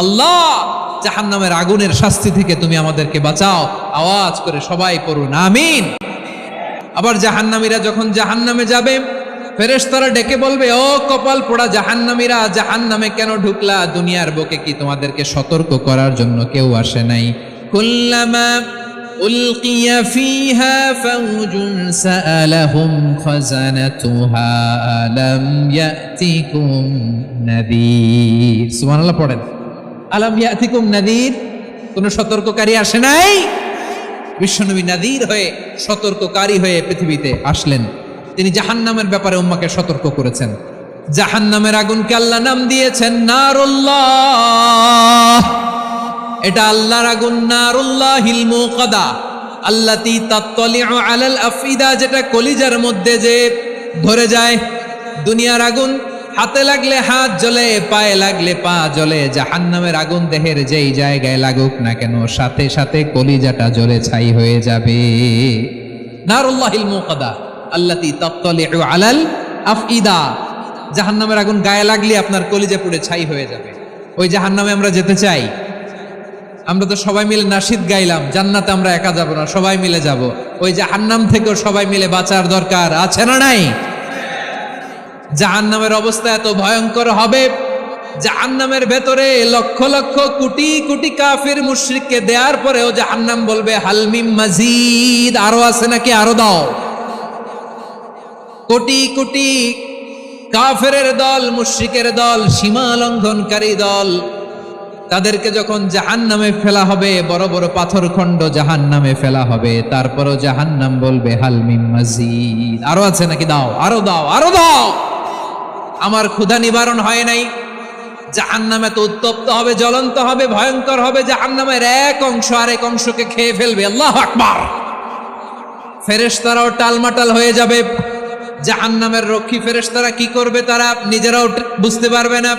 আল্লাহ জাহান্নামের আগুনের শাস্তি থেকে তুমি আমাদেরকে বাঁচাও। আওয়াজ করে সবাই পড়ুন আমিন। আবার জাহান্নামীরা যখন জাহান্নামে যাবে, ফেরেশতারা ডেকে বলবে, ও কপাল পোড়া জাহান্নামীরা, জাহান্নামে কেন ঢুকলা? দুনিয়ার বুকে কি তোমাদেরকে সতর্ক করার জন্য কেউ আসে নাই? কুল্লামা উলকিয়া ফিহা ফাউজুন সাআলাহুম খাজানাতুহা আলাম ইয়াতিকুম নাযীর। সুবহানাল্লাহ পড়েন, আলাম ইয়াতিকুম নাযীর, কোন সতর্ককারী আসে নাই? বিশ্বনবী নাযীর হয়ে, সতর্ককারী হয়ে পৃথিবীতে আসলেন। তিনি জাহান্নামের ব্যাপারে উম্মাকে সতর্ক করেছেন। জাহান্নামের আগুনকে আল্লাহ নাম দিয়েছেন নারুল্লাহ। এটা আল্লাহর আগুন, নারুল্লাহিল মুকাদা আল্লাতী তাত্তালিউ আলাল আফইদা, যেটা কলিজার মধ্যে যে ধরে যায়। দুনিয়ার আগুন হাতে লাগলে হাত জ্বলে, পায়ে লাগলে পা জ্বলে। জাহান্নামের আগুন দেহের যেই জায়গায় লাগুক না কেন, সাথে সাথে কলিজাটা জ্বলে ছাই হয়ে যাবে। নারুল্লাহিল মুকাদা আল্লাতী তাত্তালিউ আলাল আফইদা, জাহান্নামের আগুন গায়ে লাগলে আপনার কলিজা পুড়ে ছাই হয়ে যাবে। ওই জাহান্নামে আমরা যেতে চাই? আমরা তো সবাই মিলে নাশিদ গাইলাম, জান্নাতে আমরা একা যাব না, সবাই মিলে যাব। ওই জাহান্নাম থেকেও সবাই মিলে বাঁচার দরকার আছে না নাই? জাহান্নামের অবস্থা এত ভয়ঙ্কর হবে, জাহান্নামের ভেতরে লক্ষ লক্ষ কোটি কোটি কাফির মুশরিককে দেওয়ার পরেও জাহান্নাম বলবে হালমিম মাজিদ, আরো আছে নাকি, আরো দাও। কোটি কোটি কাফেরের দল, মুশরিকের দল, সীমা লঙ্ঘনকারী দল, তাদেরকে যখন জাহান্নামে ফেলা হবে, বড় বড় পাথর খণ্ড জাহান্নামে ফেলা হবে, তারপরও জাহান্নাম বলবে হালমিম মাজিদ, আরো আছে নাকি, দাও, আরো দাও, আরো দাও। আমার ক্ষুধা নিবারণ হয় নাই। জাহান্নাম এত উত্তপ্ত হবে, জ্বলন্ত হবে, ভয়ঙ্কর হবে, জাহান্নামের এক অংশ আরেক অংশকে খেয়ে ফেলবে। আল্লাহু আকবার। ফেরেশতারাও টালমাটাল হয়ে যাবে। জাহান্নামের রক্ষী ফেরেশতারা কি করবে তারা নিজেরাও বুঝতে পারবে না।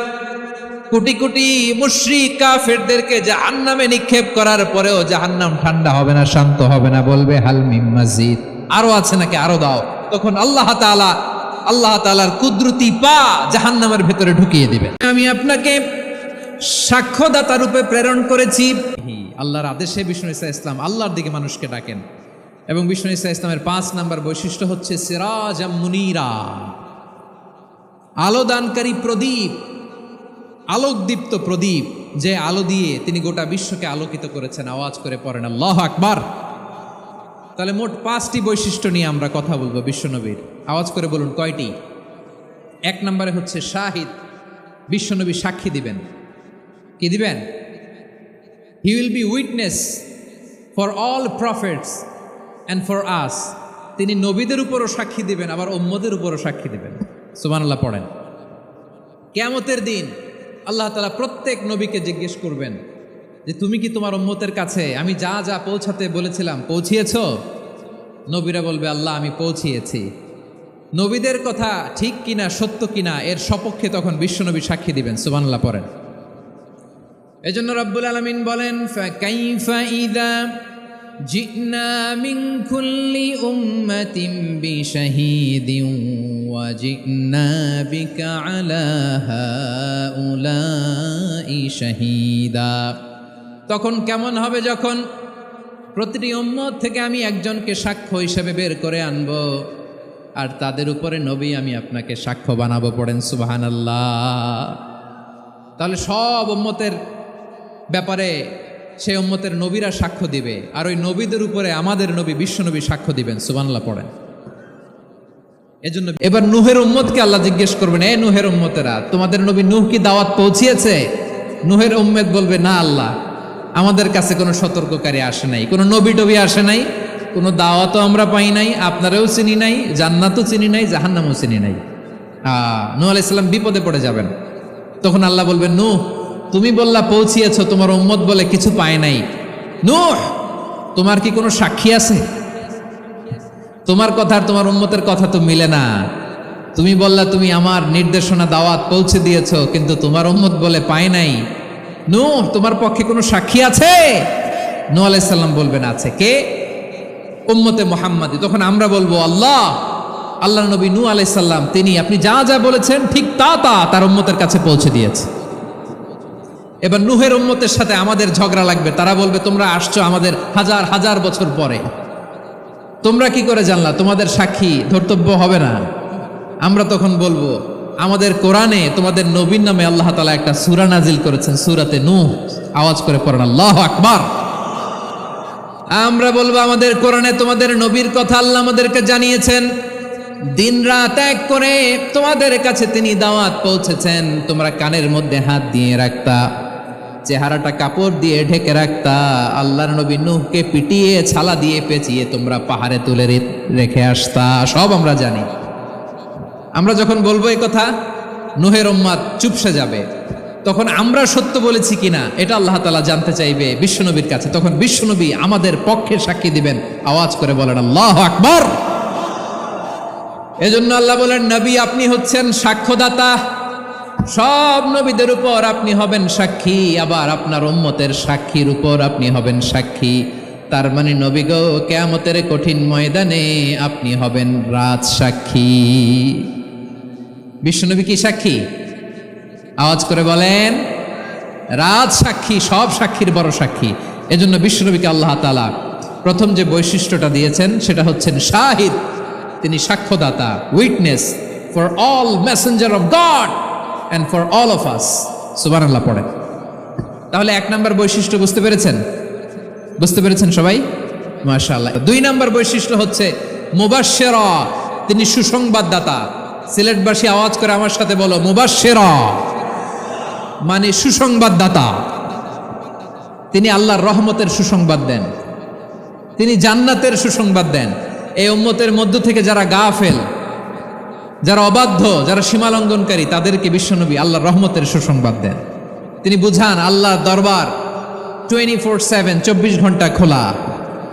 কোটি কোটি মুশরিক কাফেরদেরকে জাহান্নামে নিক্ষেপ করার পরেও জাহান্নাম ঠান্ডা হবে না, শান্ত হবে না, বলবে হালমিম মাজিদ, আরো আছে নাকি, আরো দাও। তখন আল্লাহ তাআলার কুদরতি পা জাহান্নামের ভেতরে ঢুকিয়ে দিবেন। আমি আপনাকে সাক্ষ্যদাতা রূপে প্রেরণ করেছি। আল্লাহর আদেশে বিষ্ণু ঈসা ইসলাম আল্লাহর দিকে মানুষকে ডাকেন। এবং বিষ্ণু ঈসা ইসলামের 5 নাম্বার বৈশিষ্ট্য হচ্ছে সিরাজাম মুনীরা, আলো দানকারী প্রদীপ, আলোকদীপ্ত প্রদীপ, যে আলো দিয়ে তিনি গোটা বিশ্বকে আলোকিত করেছেন। আওয়াজ করে পড়েন আল্লাহু আকবার। তাহলে মোট 5টি বৈশিষ্ট্য নিয়ে আমরা কথা বলবো বিশ্বনবীর। আওয়াজ করে বলুন কয়টি? 1 নম্বরে হচ্ছে শাহিদ, বিশ্বনবী সাক্ষী দিবেন। কি দিবেন? He will be witness for all prophets and for us. তিনি নবীদের উপরও সাক্ষী দিবেন, আবার উম্মতের উপরও সাক্ষী দিবেন। সুবহানাল্লাহ পড়েন। কিয়ামতের দিন আল্লাহ তাআলা প্রত্যেক নবীকে জিজ্ঞেস করবেন যে তুমি কি তোমার উম্মতের কাছে আমি যা যা পৌঁছাতে বলেছিলাম পৌঁছিয়েছ? নবীরা বলবে আল্লাহ আমি পৌঁছিয়েছি। নবীদের কথা ঠিক কিনা, সত্য কিনা, এর সপক্ষে তখন বিশ্বনবী সাক্ষী দিবেন। সুবহানাল্লাহ পড়েন। এজন্য রব্বুল আলামিন বলেন ফাকাইফা ইযা জিনা মিন কুল্লি উম্মাতিন বিশাহীদিন ওয়া জিনা বিকা আলা হাউলাই শাহীদা। তখন কেমন হবে যখন প্রতিটি উম্মত থেকে আমি একজনকে সাক্ষ্য হিসেবে বের করে আনব, আর তাদের উপরে নবী আমি আপনাকে সাক্ষ্য বানাবো। পড়েন সুবহানাল্লাহ। তাহলে সব উম্মতের ব্যাপারে সেই উম্মতের নবীরা সাক্ষ্য দিবে, আর ওই নবীদের উপরে আমাদের নবী বিশ্বনবী সাক্ষ্য দিবেন। সুবহানাল্লাহ পড়েন। এজন্য এবার নূহের উম্মতকে আল্লাহ জিজ্ঞেস করবেন, এ নূহের উম্মতেরা, তোমাদের নবী নূহ কি দাওয়াত পৌঁছিয়েছে? নূহের উম্মত বলবে না আল্লাহ, আমাদের কাছে কোনো সতর্ককারী আসে নাই, কোনো নবী টবি আসে নাই, কোনো দাওয়াতও আমরা পাই নাই, আপনারাও চিনি নাই, জান্নাতও চিনি নাই, জাহান্নামও চিনি নাই। নূহ আলাইহিস সালাম বিপদে পড়ে যাবেন। তখন আল্লাহ বলবেন, নূহ তুমি বললা পৌঁছিয়েছ, তোমার উম্মত বলে কিছু পায় নাই। নূহ তোমার কি কোনো সাক্ষী আছে? তোমার কথা আর তোমার উম্মতের কথা তো মিলে না। তুমি বললা তুমি আমার নির্দেশনা দাওয়াত পৌঁছে দিয়েছ, কিন্তু তোমার উম্মত বলে পায় নাই। নূহ তোমার পক্ষে কোনো সাক্ষী আছে? নূহ আলাইহিস সালাম বলবেন আছে। কে? উম্মতে মুহাম্মাদি। তখন আমরা বলবো আল্লাহর নবী নূহ আলাইহিস সালাম তিনি আপনি যা যা বলেছেন ঠিক তা তার উম্মতের কাছে পৌঁছে দিয়েছে। এবার নূহের উম্মতের সাথে আমাদের ঝগড়া লাগবে, তারা বলবে তোমরা আসছো আমাদের হাজার হাজার বছর পরে, তোমরা কি করে জানলা? তোমাদের সাক্ষী ধর্তব্য হবে না? আমরা তখন বলবো আমাদের কোরআনে তোমাদের নবীর নামে আল্লাহ তাআলা একটা সূরা নাজিল করেছেন, সূরাতে নূহ। আওয়াজ করে পড়েন আল্লাহু আকবার। আমরা বলবো আমাদের কোরআনে তোমাদের নবীর কথা আল্লাহ আমাদেরকে জানিয়েছেন, দিন রাত এক করে তোমাদের কাছে তিনি দাওয়াত পৌঁছেছেন, তোমরা কানের মধ্যে হাত দিয়ে রাখতা, চেহারাটা কাপড় দিয়ে ঢেকে রাখতা, আল্লাহর নবী নূহকে পিটিয়ে ছালা দিয়ে পেঁচিয়ে তোমরা পাহাড়ে তুলে রেখে আসতা, সব আমরা জানি। আমরা যখন বলবো এই কথা, নূহের উম্মত চুপসে যাবে। তখন আমরা সত্য বলেছি কিনা এটা আল্লাহ তাআলা জানতে চাইবে বিশ্বনবীর কাছে। তখন বিশ্বনবী আমাদের পক্ষে সাক্ষী দিবেন। আওয়াজ করে বলেন আল্লাহু আকবার। এজন্য আল্লাহ বলেন, নবী আপনি হচ্ছেন সাক্ষ্যদাতা, সব নবীদের উপর আপনি হবেন সাক্ষী, আবার আপনার উম্মতের সাক্ষীর উপর আপনি হবেন সাক্ষী। তার মানে নবী গো, কিয়ামতের কঠিন ময়দানে আপনি হবেন রাজ সাক্ষী। বিশ্বনবী কি সাক্ষী? আওয়াজ করে বলেন, রাজ সাক্ষী, সব সাক্ষীর বড় সাক্ষী। এজন্য বিশ্বনবীকে আল্লাহ তাআলা প্রথম যে বৈশিষ্ট্যটা দিয়েছেন সেটা হচ্ছেন শাহিদ। তিনি সাক্ষ্যদাতা, witness for all messenger of God and for all of us. সুবহানাল্লাহ পড়েন। তাহলে এক নাম্বার বৈশিষ্ট্য বুঝতে পেরেছেন? বুঝতে পেরেছেন সবাই? মাশাআল্লাহ। দুই নাম্বার বৈশিষ্ট্য হচ্ছে মুবাশশিরা, তিনি সুসংবাদদাতা। সিলেটবাসী আওয়াজ করে আমার সাথে বলো, মুবাশশিরা মানে সুসংবাদদাতা। তিনি আল্লাহর রহমতের সুসংবাদ দেন, তিনি জান্নাতের সুসংবাদ দেন। এই উম্মতের মধ্য থেকে যারা গাফেল, যারা অবাধ্য, যারা সীমালঙ্ঘনকারী, তাদেরকে বিশ্বনবী আল্লাহর রহমতের সুসংবাদ দেন। তিনি বুঝান আল্লাহর দরবার 24/7, 24 ঘন্টা খোলা।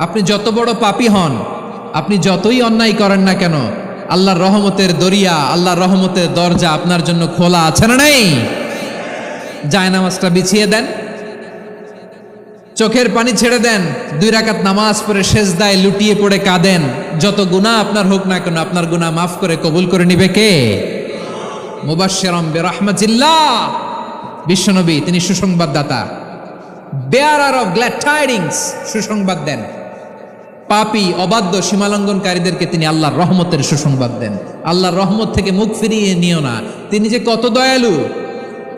আপনি যত বড় পাপী হন, আপনি যতই অন্যায় করেন না কেন, আল্লাহর রহমতের দরিয়া, আল্লাহর রহমতের দরজা আপনার জন্য খোলা আছে না নেই? জায়নামাজটা বিছিয়ে দেন, চোখের পানি ছেড়ে দেন, 2 রাকাত নামাজ পড়ে সেজদায় লুটিয়ে পড়ে কাঁদেন। যত গুনাহ আপনার হোক না কেন, আপনার গুনাহ মাফ করে কবুল করে নিবে কে? মুবাশশিরাম বিরাহমাতিল্লাহ। বিশ্বনবী তিনি সুসংবাদদাতা, বেয়ারার অফ গ্ল্যাড টাইডিংস, সুসংবাদ দেন। পাপী, অবাধ্য, সীমালঙ্ঘনকারীদেরকে তিনি আল্লাহর রহমতের সুসংবাদ দেন। আল্লাহর রহমত থেকে মুখ ফিরিয়ে নিও না। তিনি যে কত দয়ালু,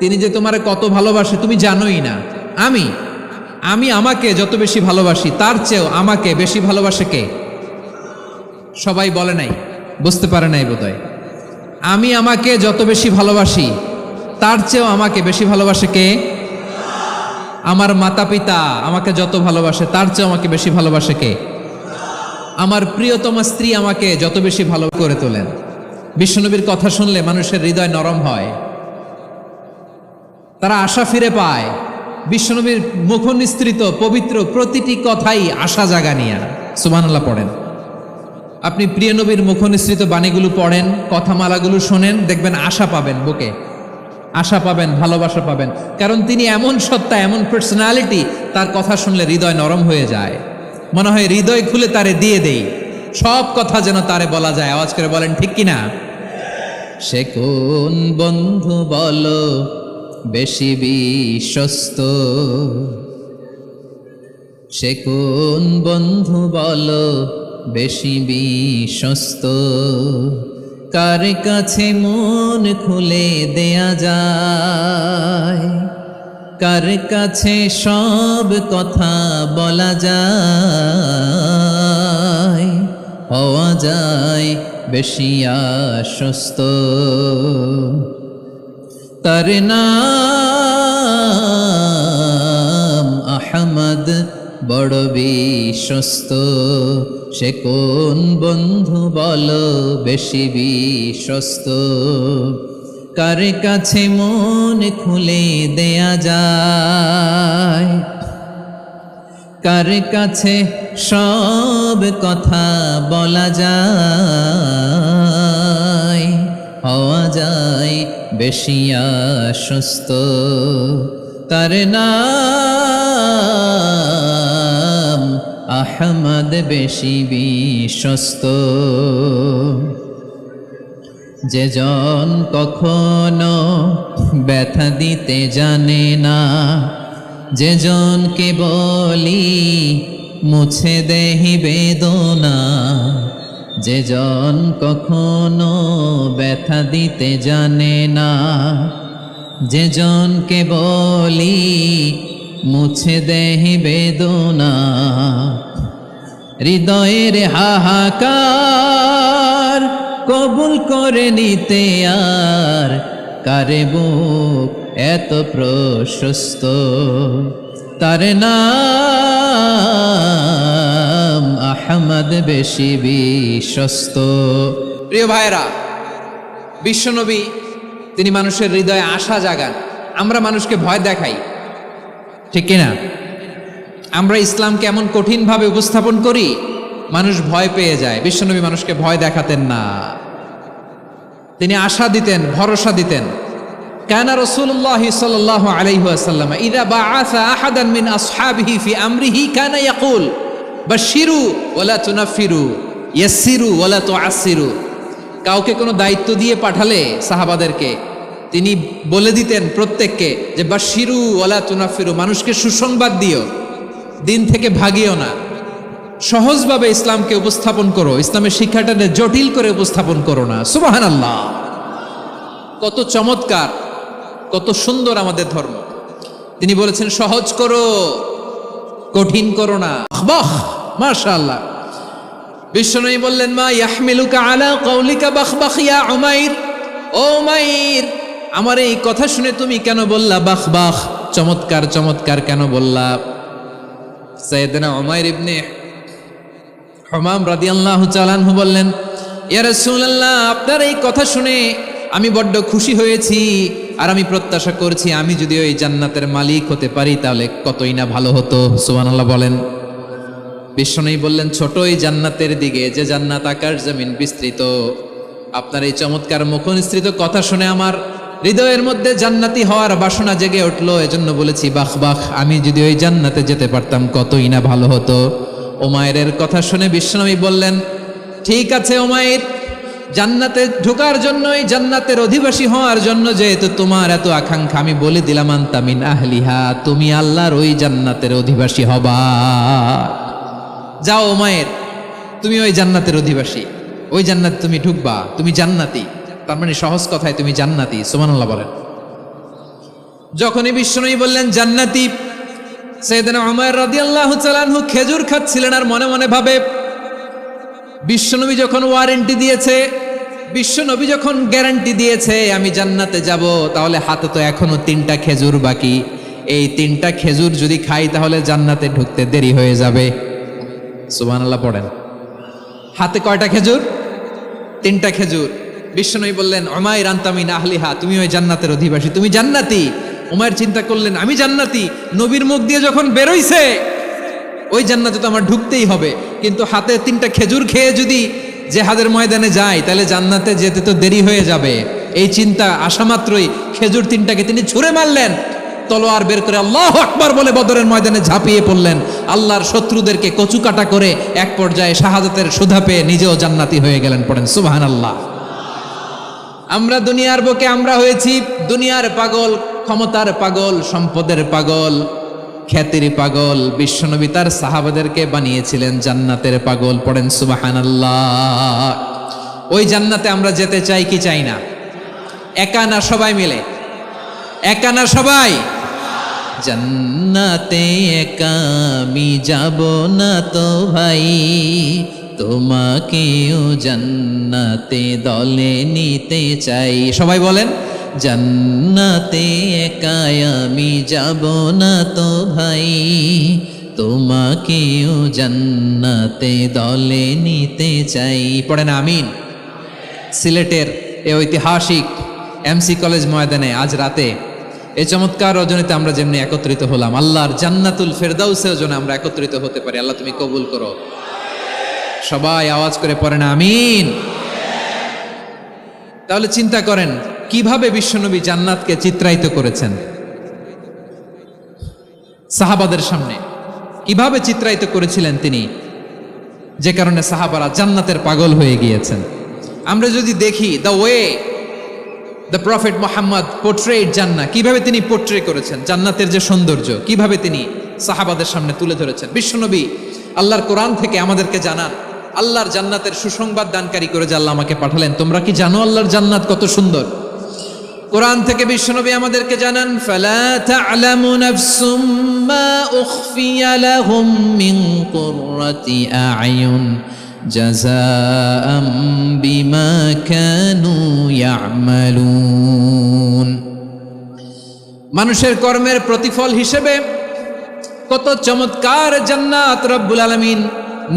তিনি যে তোমারে কত ভালোবাসে তুমি জানোই না। আমি আমাকে যত বেশি ভালোবাসি, তার চেয়েও আমাকে বেশি ভালোবাসে কে? সবাই বলে নাই, বুঝতে পারে নাই বোধহয়। আমি আমাকে যত বেশি ভালোবাসি, তার চেয়েও আমাকে বেশি ভালোবাসে কে? আমার মাতা পিতা আমাকে যত ভালোবাসে, তার চেয়েও আমাকে বেশি ভালোবাসে কে? আমার প্রিয়তমা স্ত্রী আমাকে যত বেশি ভালো করে তোলেন। বিশ্বনবীর কথা শুনলে মানুষের হৃদয় নরম হয়, তারা আশা ফিরে পায়। বিশ্বনবীর মুখ নিঃসৃত পবিত্র প্রতিটি কথাই আশা জাগানিয়া। সুবহানাল্লাহ পড়েন। আপনি প্রিয় নবীর মুখ নিঃসৃত বাণীগুলো পড়েন, কথামালাগুলো শোনেন, দেখবেন আশা পাবেন, বুকে আশা পাবেন, ভালোবাসা পাবেন। কারণ তিনি এমন সত্তা, এমন পার্সোনালিটি, তার কথা শুনলে হৃদয় নরম হয়ে যায়। মনে হয় হৃদয় খুলে তারে দিয়ে দেই, সব কথা যেন তারে বলা যায়। আওয়াজ করে বলেন ঠিক কিনা? সে কোন বন্ধু বলো বেশি বিশ্বস্ত, সে কোন বন্ধু বলো বেশি বিশ্বস্ত, কার কাছে মন খুলে দেয়া যায়, কার কাছে সব কথা বলা যায়, হওয়া যায় বেশি আশ্বস্ত। তার নাম আহমদ, বড় বিশ্বস্ত। সে কোন বন্ধু বলো বেশি বিশ্বস্ত, কার কাছে মন খুলে দেয়া যায়, কার কাছে সব কথা বলা যায়, হওয়া যায় বেশি আশ্বস্ত। তার নাম আহমদ, বেশি বিশ্বস্ত। যে জন কখনো ব্যথা দিতে জানে না, যে জনকে বলি মুছে দেহি বেদনা, যে জন কখনো ব্যথা দিতে জানে না, যে জনকে বলি মুছে দেহি বেদনা, হৃদয়ের হাহাকার কবুল করে নিতে আর কারে বুক এত প্রশস্ত, তার নাম আহমদ বেশি বিশ্বস্ত। প্রিয় ভাইরা, বিশ্বনবী তিনি মানুষের হৃদয়ে আশা জাগান। আমরা মানুষকে ভয় দেখাই, ঠিক কিনা? আমরা ইসলামকে এমন কঠিনভাবে উপস্থাপন করি, মানুষ ভয় পেয়ে যায়। বিশ্বনবী মানুষকে ভয় দেখাতেন না, তিনি আশা দিতেন, ভরসা দিতেন। কানা রাসূলুল্লাহ সাল্লাল্লাহু আলাইহি ওয়াসাল্লাম ইযা বাআসা আহাদান মিন আসহাবিহি ফি আমরিহি কানা ইয়াকুল বাশশিরু ওয়ালা তুনাফিরু ইয়াসসিরু ওয়ালা তুআসসিরু। কাউকে কোনো দায়িত্ব দিয়ে পাঠালে সাহাবাদেরকে তিনি বলে দিতেন প্রত্যেককে যে বাশশিরু ওয়ালা তুনাফিরু, মানুষকে সুসংবাদ দিও, দিন থেকে ভাগিও না, সহজভাবে ইসলামকে উপস্থাপন করো, ইসলামের শিক্ষাটাকে জটিল করে উপস্থাপন করো না। সুবহানাল্লাহ, কত চমৎকার, কত সুন্দর আমাদের ধর্ম। তিনি বলেছেন সহজ করো, কঠিন করো না। বাহ, মাশাআল্লাহ। বিশ্বনবী বললেন মা ইয়াহমিলুকা আলা কওলিকা বাখবাখ ইয়া উমাইর, ও উমাইর, আমার এই কথা শুনে তুমি কেন বললা বাখবাখ, চমৎকার চমৎকার কেন বললা? সাইয়েদনা উমাইর ইবনে হুমাম রাদিয়াল্লাহু তাআলা আনহু বললেন, ইয়া রাসূলুল্লাহ, আপনার এই কথা শুনে আমি বড্ড খুশি হয়েছি, আর আমি প্রত্যাশা করছি আমি যদি ওই জান্নাতের মালিক হতে পারি তাহলে কতই না ভালো হতো। সুবহানাল্লাহ বলেন। বিশ্বনবী বললেন ছোট এই জান্নাতের দিকে, যে জান্নাত আকাশ জমিন বিস্তৃত। আপনার এই চমৎকার মুখনিসৃত কথা শুনে আমার হৃদয়ের মধ্যে জান্নাতি হওয়ার বাসনা জেগে উঠলো, এজন্য বলেছি বাখ বাখ, আমি যদি ওই জান্নাতে যেতে পারতাম কতই না ভালো হতো। উমাইরের কথা শুনে বিশ্বনবী বললেন ঠিক আছে উমাইর, জান্নাতে ঢোকার জন্য, এই জান্নাতের অধিবাসী হওয়ার জন্য যেহেতু তোমার এত আকাঙ্ক্ষা, আমি বলে দিলাম আনতা মিন আহলিহা, তুমি আল্লাহর ওই জান্নাতের অধিবাসী হবা। যাও উমাইর, তুমি ওই জান্নাতের অধিবাসী, ওই জান্নাতে তুমি ঢুকবা, তুমি জান্নাতি। তার মানে সহজ কথায় তুমি জান্নাতি। সুবহানাল্লাহ বলেন। যখনই বিশ্বনবী বললেন জান্নাতি, সাইয়েদনা উমাইর রাদিয়াল্লাহু তাআলা আনহু খেজুর খাচ্ছিলেন আর মনে মনে ভাবে, বিশ্বনবী যখন ওয়ারেন্টি দিয়েছে, বিশ্বনবী যখন গ্যারান্টি দিয়েছে আমি জান্নাতে যাব, তাহলে হাতে তো এখনো 3টা খেজুর বাকি। এই 3টা খেজুর যদি খাই তাহলে জান্নাতে ঢুকতে দেরি হয়ে যাবে। সুবহানাল্লাহ পড়েন। হাতে কয়টা খেজুর? 3টা খেজুর। বিশ্বনবী বললেন উমাইর আনতা মিন আহলিহা, তুমি ওই জান্নাতের অধিবাসী, তুমি জান্নাতি। উমাইর চিন্তা করলেন আমি জান্নাতি, নবীর মুখ দিয়ে যখন বেরোইছে ওই জান্নাতে তো আমার ঢুকতেই হবে, কিন্তু হাতে 3টা খেজুর খেয়ে যদি জিহাদের ময়দানে যাই তাহলে জান্নাতে যেতে তো দেরি হয়ে যাবে। এই চিন্তা আসা মাত্রই খেজুর 3টাকে তিনি ছুঁড়ে মারলেন, তলোয়ার বের করে আল্লাহু আকবার বলে বদরের ময়দানে ঝাঁপিয়ে পড়লেন। আল্লাহর শত্রুদেরকে কচুকাটা করে এক পর্যায়ে শাহাদাতের সুধা পেয়ে নিজেও জান্নাতি হয়ে গেলেন। পড়েন সুবহানাল্লাহ। আমরা দুনিয়ার বুকে আমরা হয়েছি দুনিয়ার পাগল, ক্ষমতার পাগল, সম্পদের পাগল, খ্যাতির পাগল। বিশ্বনবী তার সাহাবাদেরকে বানিয়েছিলেন জান্নাতের পাগল। পড়েন সুবহানাল্লাহ। ওই জান্নাতে আমরা যেতে চাই কি চাই না? একা না সবাই মিলে? একা না সবাই? জান্নাতে একা আমি যাব না তো ভাই, তোমাকেও জান্নাতে দলে নিতে চাই। সবাই বলেন জান্নাতে একা আমি যাব না তো ভাই, তোমাকেও জান্নাতে দলে নিতে চাই। পড়েন আমিন। সিলেটের এই ঐতিহাসিক এমসি কলেজ ময়দানে আজ রাতে এই চমৎকার রজনীতে আমরা যেমনি একত্রিত হলাম, আল্লাহর জান্নাতুল ফেরদাউসের জন্য আমরা একত্রিত হতে পারি। আল্লাহ তুমি কবুল করো। সবাই আওয়াজ করে পড়েন আমিন। তাহলে চিন্তা করেন কিভাবে বিশ্বনবী জান্নাতকে চিত্রায়িত করেছেন সাহাবাদের সামনে, কিভাবে চিত্রায়িত করেছিলেন তিনি, যে কারণে সাহাবারা জান্নাতের পাগল হয়ে গিয়েছেন। আমরা যদি দেখি the way the prophet Mohammad portrait জান্নাত, কিভাবে তিনি পোর্ট্রে করেছেন জান্নাতের যে সৌন্দর্য, কিভাবে তিনি সাহাবাদের সামনে তুলে ধরেছেন। বিশ্বনবী আল্লাহর কোরআন থেকে আমাদেরকে জানান আল্লাহর জান্নাতের সুসংবাদ দানকারী করে যে আল্লাহ আমাকে পাঠালেন। তোমরা কি জানো আল্লাহর জান্নাত কত সুন্দর? কোরআন থেকে বিশ্বনবী আমাদেরকে জানান ফালা তা'লামু নাফসুম মা উখফিয়া লাহুম মিন কুররাতি আ'য়ুন জাযাআম বিমা কানু ইয়া'মালুন। মানুষের কর্মের প্রতিফল হিসেবে কত চমৎকার জান্নাত রব্বুল আলামিন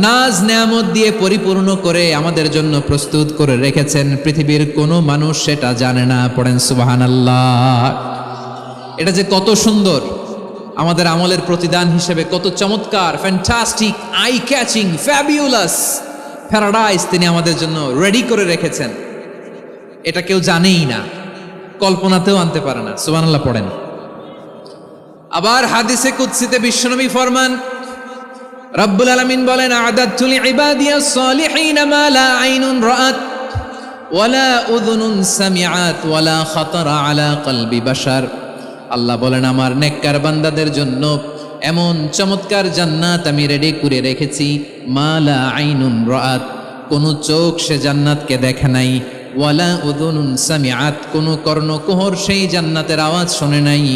নাজ নেয়ামত দিয়ে পরিপূর্ণ করে আমাদের জন্য প্রস্তুত করে রেখেছেন। পৃথিবীর কোনো মানুষ সেটা জানে না। পড়েন সুবহানাল্লাহ। এটা যে কত সুন্দর, আমাদের আমলের প্রতিদান হিসেবে কত চমৎকার, fantastic, eye catching, fabulous paradise তিনি আমাদের জন্য রেডি করে রেখেছেন। এটা কেউ জানেই না, কল্পনাতেও আনতে পারে না। সুবহানাল্লাহ পড়েন। আবার হাদিসে কুদসিতে বিশ্বনবী ফরমান, রব্বুল আলামিন বলেন আ'দাদতু লিইবাদিয়াস সালিহিন মা লা আইনুন রাআত ওয়ালা উযুনুন সামিআত ওয়ালা খাতারা আলা কলবি বাশার। আল্লাহ বলেন আমার নেককার বান্দাদের জন্য এমন চমৎকার জান্নাত আমি রেডি করে রেখেছি, মা লা আইনুন রাআত, কোন চোখ সে জান্নাতকে দেখে নাই, ওয়ালা উযুনুন সামিআত, কোন কর্ণকুহর সেই জান্নাতের আওয়াজ শোনে নাই,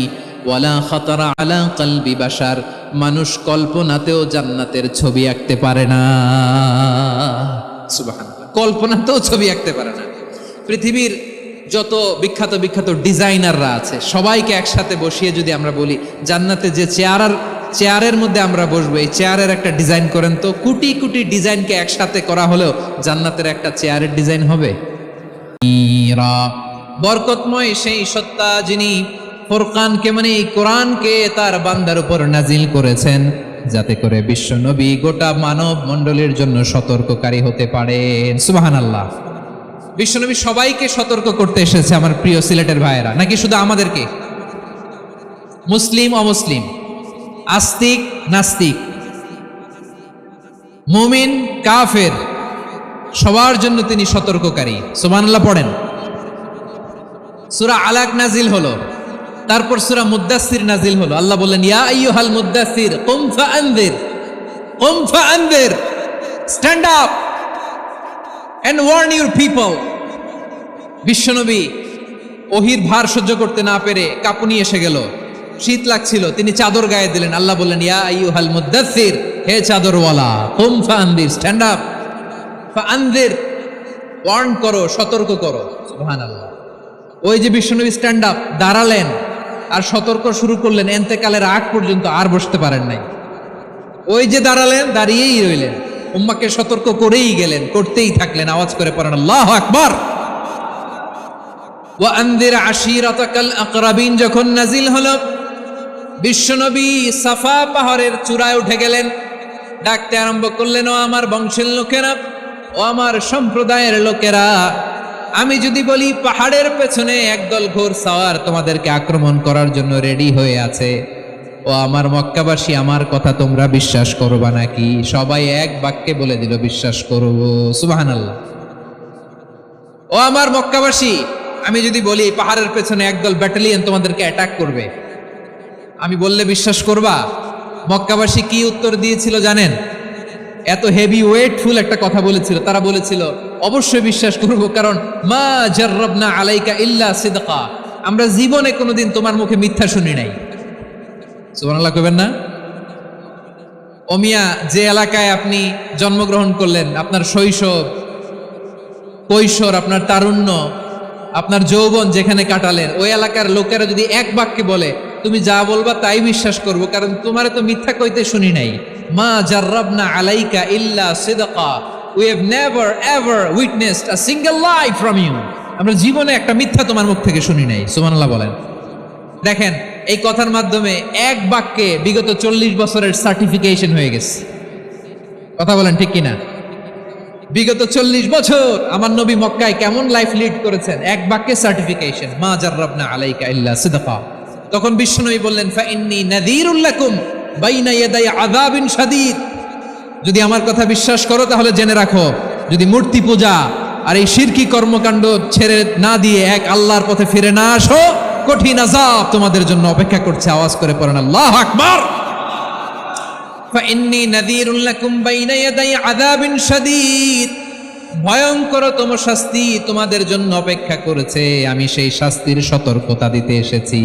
ওয়ালা খাতারা আলা কলবি বাশার, মানুষ কল্পনাতেও জান্নাতের ছবি আঁকতে পারে না। সুবহানাল্লাহ, কল্পনাতেও ছবি আঁকতে পারে না। পৃথিবীর যত বিখ্যাত বিখ্যাত ডিজাইনাররা আছে সবাইকে একসাথে বসিয়ে যদি আমরা বলি জান্নাতে যে চেয়ারের মধ্যে আমরা বসবো, এই চেয়ারের একটা ডিজাইন করেন তো, কোটি কোটি ডিজাইনকে একসাথে করা হলেও জান্নাতের একটা চেয়ারের ডিজাইন হবে? বরকতময় সেই সত্তা যিনি ফুরকানকে মানে কোরআনকে তার বান্দার উপর নাজিল করেছেন যাতে করে বিশ্ব নবী গোটা মানব মণ্ডলীর জন্য সতর্ককারী হতে পারেন। সুবহানাল্লাহ। বিশ্বনবী সবাইকে সতর্ক করতে এসেছে আমার প্রিয় সিলেটের ভাইয়েরা, নাকি শুধু আমাদেরকে? মুসলিম অমুসলিম, আস্তিক নাস্তিক, মুমিন কাফের, সবার জন্য তিনি সতর্ককারী। সুবহানাল্লাহ পড়েন। সূরা আলাক নাজিল হলো, তারপর সূরা মুদ্দাসসির নাজিল হলো। আল্লাহ বললেন ইয়া আইয়ুহাল মুদ্দাসসির কুম ফাআনযির, কুম ফাআনযির, stand up and warn your people। বিশ্বনবী ওহীর ভার সহ্য করতে না পেরে কাঁপুনি এসে গেল, শীত লাগছিল, তিনি চাদর গায়ে দিলেন। আল্লাহ বললেন ইয়া আইয়ুহাল মুদ্দাসসির, হে চাদরওয়ালা, কুম ফাআনযির, স্ট্যান্ড আপ, ফাআনযির, ওয়ার্ন করো, সতর্ক করো। সুবহানাল্লাহ। ওই যে বিশ্বনবী স্ট্যান্ড আপ, দাঁড়ালেন আর সতর্ক শুরু করলেন, এন্তেকালের আগ পর্যন্ত আর বসতে পারেন নাই। ওই যে দাঁড়ালেন, দাঁড়িয়েই রইলেন, উম্মাকে সতর্ক করেই গেলেন, করতেই থাকলেন। আওয়াজ করে পড়েন আল্লাহু আকবার। ওয়া আনযির আশীরাতাকাল আকরাবিন যখন নাজিল হলো, বিশ্বনবী সাফা পাহাড়ের চূড়ায় উঠে গেলেন, ডাকতে আরম্ভ করলেন ও আমার বংশের লোকেরা, ও আমার সম্প্রদায়ের লোকেরা, আমি যদি বলি পাহাড়ের পেছনে একদল ঘোড়সাওয়ার তোমাদেরকে আক্রমণ করার জন্য রেডি হয়ে আছে, ও আমার মক্কাবাসী আমার কথা তোমরা বিশ্বাস করবা নাকি? সবাই এক বাক্যে বলে দিল বিশ্বাস করব। সুবহানাল্লাহ। ও আমার মক্কাবাসী, আমি যদি বলি পাহাড়ের পেছনে একদল ব্যাটালিয়ন তোমাদেরকে অ্যাটাক করবে, আমি বললে বিশ্বাস করবা? মক্কাবাসী কি উত্তর দিয়েছিল জানেন? এত হেভি ওয়েটফুল একটা কথা বলেছিল। তারা বলেছিল অবশ্যই বিশ্বাস করব, কারণ মা জাররাবনা আলাইকা ইল্লা সিদকা, আমরা জীবনে কোনোদিন তোমার মুখে মিথ্যা শুনি নাই। সুবহানাল্লাহ কইবেন না? ওমিয়া, যে এলাকায় আপনি জন্মগ্রহণ করলেন, আপনার শৈশব, কৈশোর, আপনার তারুণ্য, আপনার যৌবন যেখানে কাটালেন, ওই এলাকার লোকেরা যদি এক বাক্যে বলে তুমি যা বলবা তাই বিশ্বাস করব, কারণ তোমারে তো মিথ্যা কইতে শুনি নাই। মা জাররাবনা আলাইকা ইল্লা সিদকা, we have never ever witnessed a single lie from you, আমরা জীবনে একটা মিথ্যা তোমার মুখ থেকে শুনি নাই। সুবহানাল্লাহ বলেন। দেখেন এই কথার মাধ্যমে এক বাক্যে বিগত 40 বছরের সার্টিফিকেশন হয়ে গেছে। কথা বলেন ঠিক কিনা? বিগত 40 বছর আমার নবী মক্কায় কেমন লাইফ লিড করেছেন, এক বাক্যে সার্টিফিকেশন, মা জাররাবনা আলাইকা ইল্লা সিদকা। তখন বিশ্বনবী বললেন ফাইন্নী নাযীরুল লাকুম বাইনা ইয়াদাই আযাবিন শাদীদ, যদি আমার কথা বিশ্বাস করো তাহলে জেনে রাখো, যদি মূর্তি পূজা আর এই শিরকি কর্মকাণ্ড ছেড়ে না দিয়ে এক আল্লাহর পথে ফিরে না আসো, কঠিন আযাব তোমাদের জন্য অপেক্ষা করছে। আওয়াজ করে পড়েন আল্লাহু আকবার। ফাইন্নী নাযীরুল লাকুম বাইনা ইয়াদাই আযাবিন শাদীদ, ভয়ঙ্করতম শাস্তি তোমাদের জন্য অপেক্ষা করেছে, আমি সেই শাস্তির সতর্কতা দিতে এসেছি।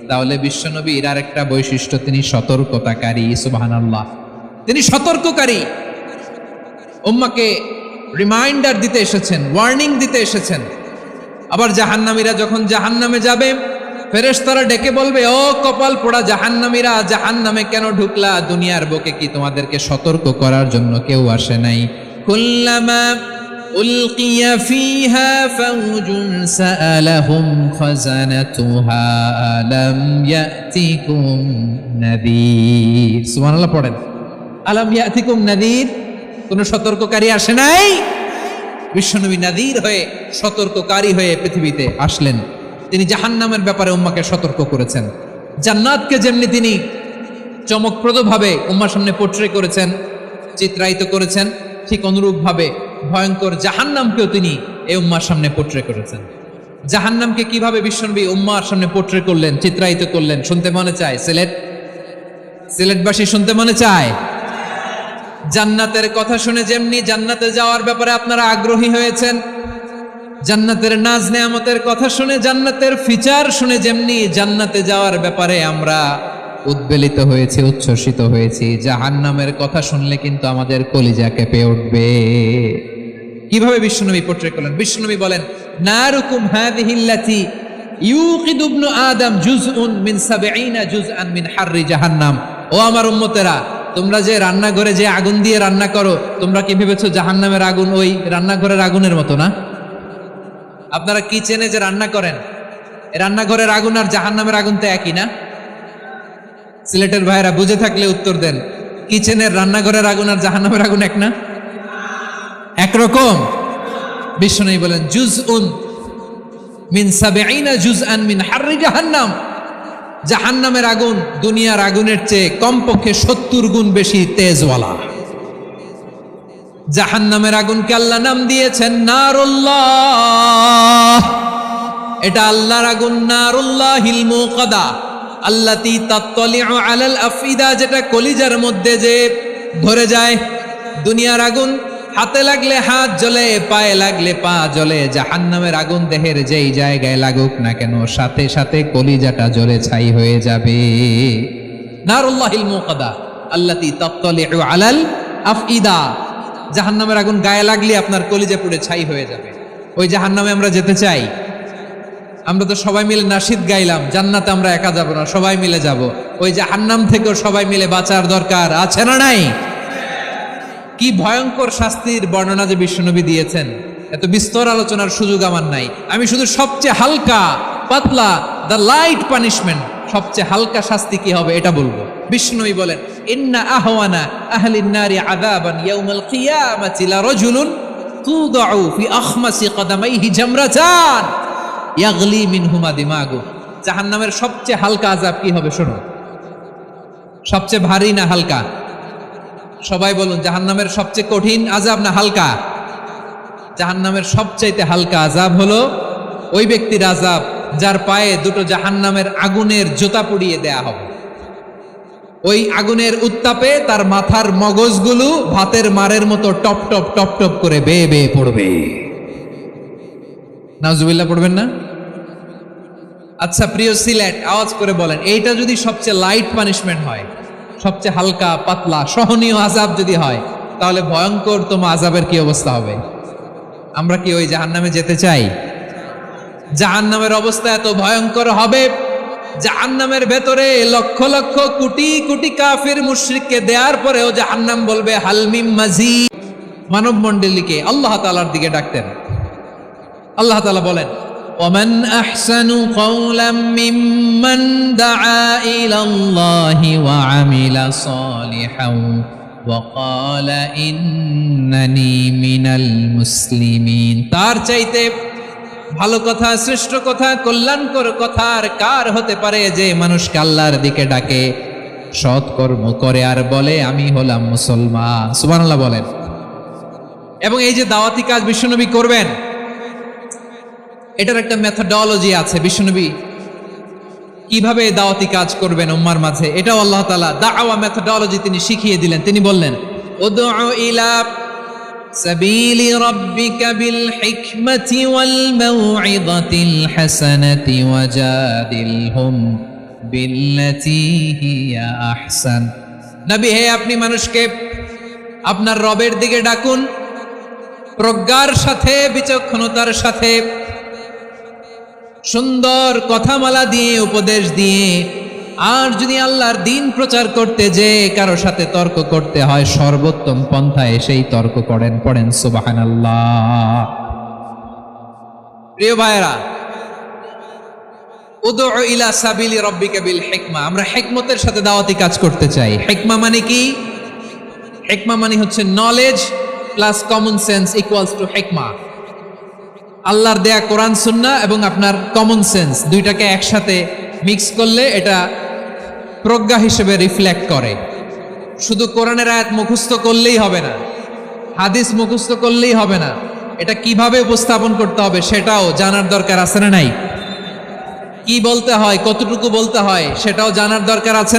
তাহলে বিশ্বনবীর আরেকটা বৈশিষ্ট্য, তিনি সতর্কতাকারী। সুবহানাল্লাহ, তিনি সতর্ককারী। উম্মাহকে রিমাইন্ডার দিতে এসেছেন, ওয়ার্নিং দিতে এসেছেন। আবার জাহান্নামীরা যখন জাহান্নামে যাবে, ফেরেশতারা ডেকে বলবে, ও কপাল পোড়া জাহান্নামীরা, জাহান্নামে কেন ঢুকলা? দুনিয়ার বুকে কি তোমাদেরকে সতর্ক করার জন্য কেউ আসে নাই? কুল্লামা উলকিয়া ফিহা ফাউজুন সাআলাহুম খাজানাতুহা আলাম ইয়াতিকুম নাযীর। সুবহানাল্লাহ পড়েন, আলাম ইয়াতিকুম নাযীর, কোন সতর্ককারী আসে নাই? বিশ্বনবী নাযীর হয়ে, সতর্ককারী হয়ে পৃথিবীতে আসলেন। তিনি জাহান্নামের ব্যাপারে উম্মাকে সতর্ক করেছেন। জান্নাতকে যেমনি তিনি চমকপ্রদভাবে উম্মার সামনে পোট্রে করেছেন, চিত্রায়িত করেছেন, ঠিক অনুরূপভাবে ভয়ঙ্কর জাহান্নামকেও তিনি এই উম্মার সামনে পোট্রে করেছেন। জাহান্নামকে কিভাবে বিশ্বনবী উম্মার সামনে পোট্রে করলেন, চিত্রায়িত করলেন, শুনতে মনে চায়? সিলেটবাসী শুনতে মনে চায়? জান্নাতের কথা শুনে যেমনি জান্নাতে যাওয়ার ব্যাপারে আপনারা আগ্রহী হয়েছেন, জান্নাতের নাজ নেয়ামতের কথা শুনে, জান্নাতের ফিচার শুনে যেমনি জান্নাতে যাওয়ার ব্যাপারে আমরা উদ্বেলিত হয়েছি, উচ্ছ্বসিত হয়েছি, জাহান্নামের কথা শুনলে কিন্তু আমাদের কলিজা কেঁপে উঠবে। কিভাবে বিশ্বনবী পোট্রে করলেন? বিশ্বনবী বলেন, নারুকুম হাযিহিল্লাতী ইউকিদু ইবনু আদম জুজউন মিন ৭০ জুজআন মিন হাররি জাহান্নাম। ও আমার উম্মতেরা, তোমরা যে রান্নাঘরে যে আগুন দিয়ে রান্না করো, তোমরা কি ভেবেছো জাহান্নামের আগুন ওই রান্নাঘরের আগুনের মতো না? আপনারা কিচেনে যে রান্না করেন, রান্নাঘরের আগুন আর জাহান্নামের আগুন তো একই না? সিলেটের ভাইরা বুঝে থাকলে উত্তর দেন, কিচেনের রান্নাঘরের আগুন আর জাহান্নামের আগুন এক না? একরকম? বিশ্বনবী বলেন, জুজউন মিন ৭০ জুজআন মিন হাররি জাহান্নাম। জাহান্নামের আগুন দুনিয়ার আগুনের চেয়ে কমপক্ষে ৭০ গুণ বেশি তেজওয়ালা। জাহান্নামের আগুনকে আল্লাহ নাম দিয়েছেন নারুল্লাহ। এটা আল্লাহর আগুন, নারুল্লাহিল মুকাদা আল্লাতী তাত্তালিউ আলাল আফইদা, যেটা কলিজার মধ্যে যে ধরে যায়। দুনিয়ার আগুন হাতে লাগলে হাত জ্বলে, পায়ে লাগলে পা জ্বলে। জাহান্নামের আগুন দেহের যেই জায়গায় লাগুক না কেন, সাথে সাথে কলিজাটা জ্বলে ছাই হয়ে যাবে। নারুল্লাহিল মুকাদা আল্লাতী তাত্তালিউ আলাল আফইদা, জাহান্নামের আগুন গায়ে লাগলে আপনার কলিজা পুড়ে ছাই হয়ে যাবে। ওই জাহান্নামে আমরা যেতে চাই? আমরা তো সবাই মিলে নাশিদ গাইলাম, জান্নাতে আমরা একা যাব না, সবাই মিলে যাব। ওই জাহান্নাম থেকেও সবাই মিলে বাঁচার দরকার আছে না নাই? কি ভয়ঙ্কর শাস্তির বর্ণনা যে বিশ্বনবী দিয়েছেন, এত বিস্তর আলোচনার সুযোগ আমার নাই। আমি শুধু সবচেয়ে হালকা পাতলা, দ্য লাইট পানিশমেন্ট, সবচেয়ে হালকা শাস্তি কি হবে এটা বলবো। বিশ্বনবী বলেন, ইন্না আহওয়ানা আহলিন নারি আযাবান ইয়াউমাল কিয়ামাতি লারাজুলুন তুদাউ ফি আখমাসি কদামাইহি জামরাতান ইয়াগলি মিনহুমা দিমাগু। জাহান্নামের সবচেয়ে হালকা আযাব কি হবে শোনো। সবচেয়ে ভারী না হালকা? সবাই বলুন, জাহান্নামের সবচেয়ে কঠিন আযাব না হালকা? জাহান্নামের সবচাইতে হালকা আযাব হলো ওই ব্যক্তির আযাব যার পায়ে দুটো জাহান্নামের আগুনের জুতা পুড়িয়ে দেয়া হবে। ওই আগুনের উত্তাপে তার মাথার মগজগুলো ভাতের মারের মতো টপ টপ টপ টপ করে বেয়ে বেয়ে পড়বে। নাউজুবিল্লাহ পড়বেন না? আচ্ছা প্রিয় সিলেট, আওয়াজ করে বলেন, এইটা যদি সবচেয়ে লাইট পানিশমেন্ট হয়, সবচেয়ে হালকা পাতলা সহনীয় আযাব যদি হয়, তাহলে ভয়ঙ্করতম আযাবের কি অবস্থা হবে? আমরা কি ওই জাহান্নামে যেতে চাই? জাহান্নামের অবস্থা এত ভয়ঙ্কর হবে, জাহান্নামের ভেতরে লক্ষ লক্ষ কোটি কোটি কাফির মুশরিককে দেওয়ার পরেও জাহান্নাম বলবে হালমিম মাজিদ। মানব মণ্ডলীকে আল্লাহ তাআলার দিকে ডাকতেন। আল্লাহ তাআলা বলেন, ওমান আহসানু কওলাম মিম্মান দাআ ইলাল্লাহি ওয়া আমিলা সালিহান ওয়া ক্বালা ইন্নানি মিনাল মুসলিমিন। তার চাইতে ভালো কথা, শ্রেষ্ঠ কথা, কল্যাণকর কথা আর কার হতে পারে যে মানুষকে আল্লাহর দিকে ডাকে, সৎ কর্ম করে আর বলে আমি হলাম মুসলমান। সুবহানাল্লাহ বলেন। এবং এই যে দাওয়াতি কাজ বিশ্বনবী করবেন, এটার একটা মেথডোলজি আছে। বিশ্বনবী কিভাবে দাওয়াতি কাজ করবেন উম্মার মাঝে, এটাও আল্লাহ তাআলা দাওয়া মেথডোলজি তিনি শিখিয়ে দিলেন। তিনি বললেন, উদউ ইলা সাবিলি রাব্বিকা বিল হিকমাতি ওয়াল মাউইযাতিল হাসানাতি ওয়াজাদিলহুম বিল্লাতী হিয়া আহসান। নবী হে, আপনি মানুষকে আপনার রবের দিকে ডাকুন প্রজ্ঞার সাথে, বিচক্ষণতার সাথে, সুন্দর কথামালা দিয়ে, উপদেশ দিয়ে। আর যদি আল্লাহর দ্বীন প্রচার করতে যে কারো সাথে তর্ক করতে হয়, সর্বোত্তম পন্থায় সেই তর্ক করেন। পড়েন সুবহানাল্লাহ। প্রিয় ভাইরা, উদউ ইলা সাবিলি রাব্বিকা বিল হিকমা, আমরা হিকমতের সাথে দাওয়াতি কাজ করতে চাই। হিকমা মানে কি? হিকমা মানে হচ্ছে knowledge plus common sense equals to হিকমা। আল্লাহর দেয়া কোরআন সুন্নাহ এবং আপনার কমন সেন্স দুইটাকে একসাথে মিক্স করলে এটা প্রজ্ঞা হিসেবে রিফ্লেক্ট করে। শুধু কোরআনের আয়াত মুখস্থ করলেই হবে না, হাদিস মুখস্থ করলেই হবে না, এটা কিভাবে উপস্থাপন করতে হবে সেটাও জানার দরকার আছে না নাই? কি বলতে হয়, কতটুকু বলতে হয় সেটাও জানার দরকার আছে।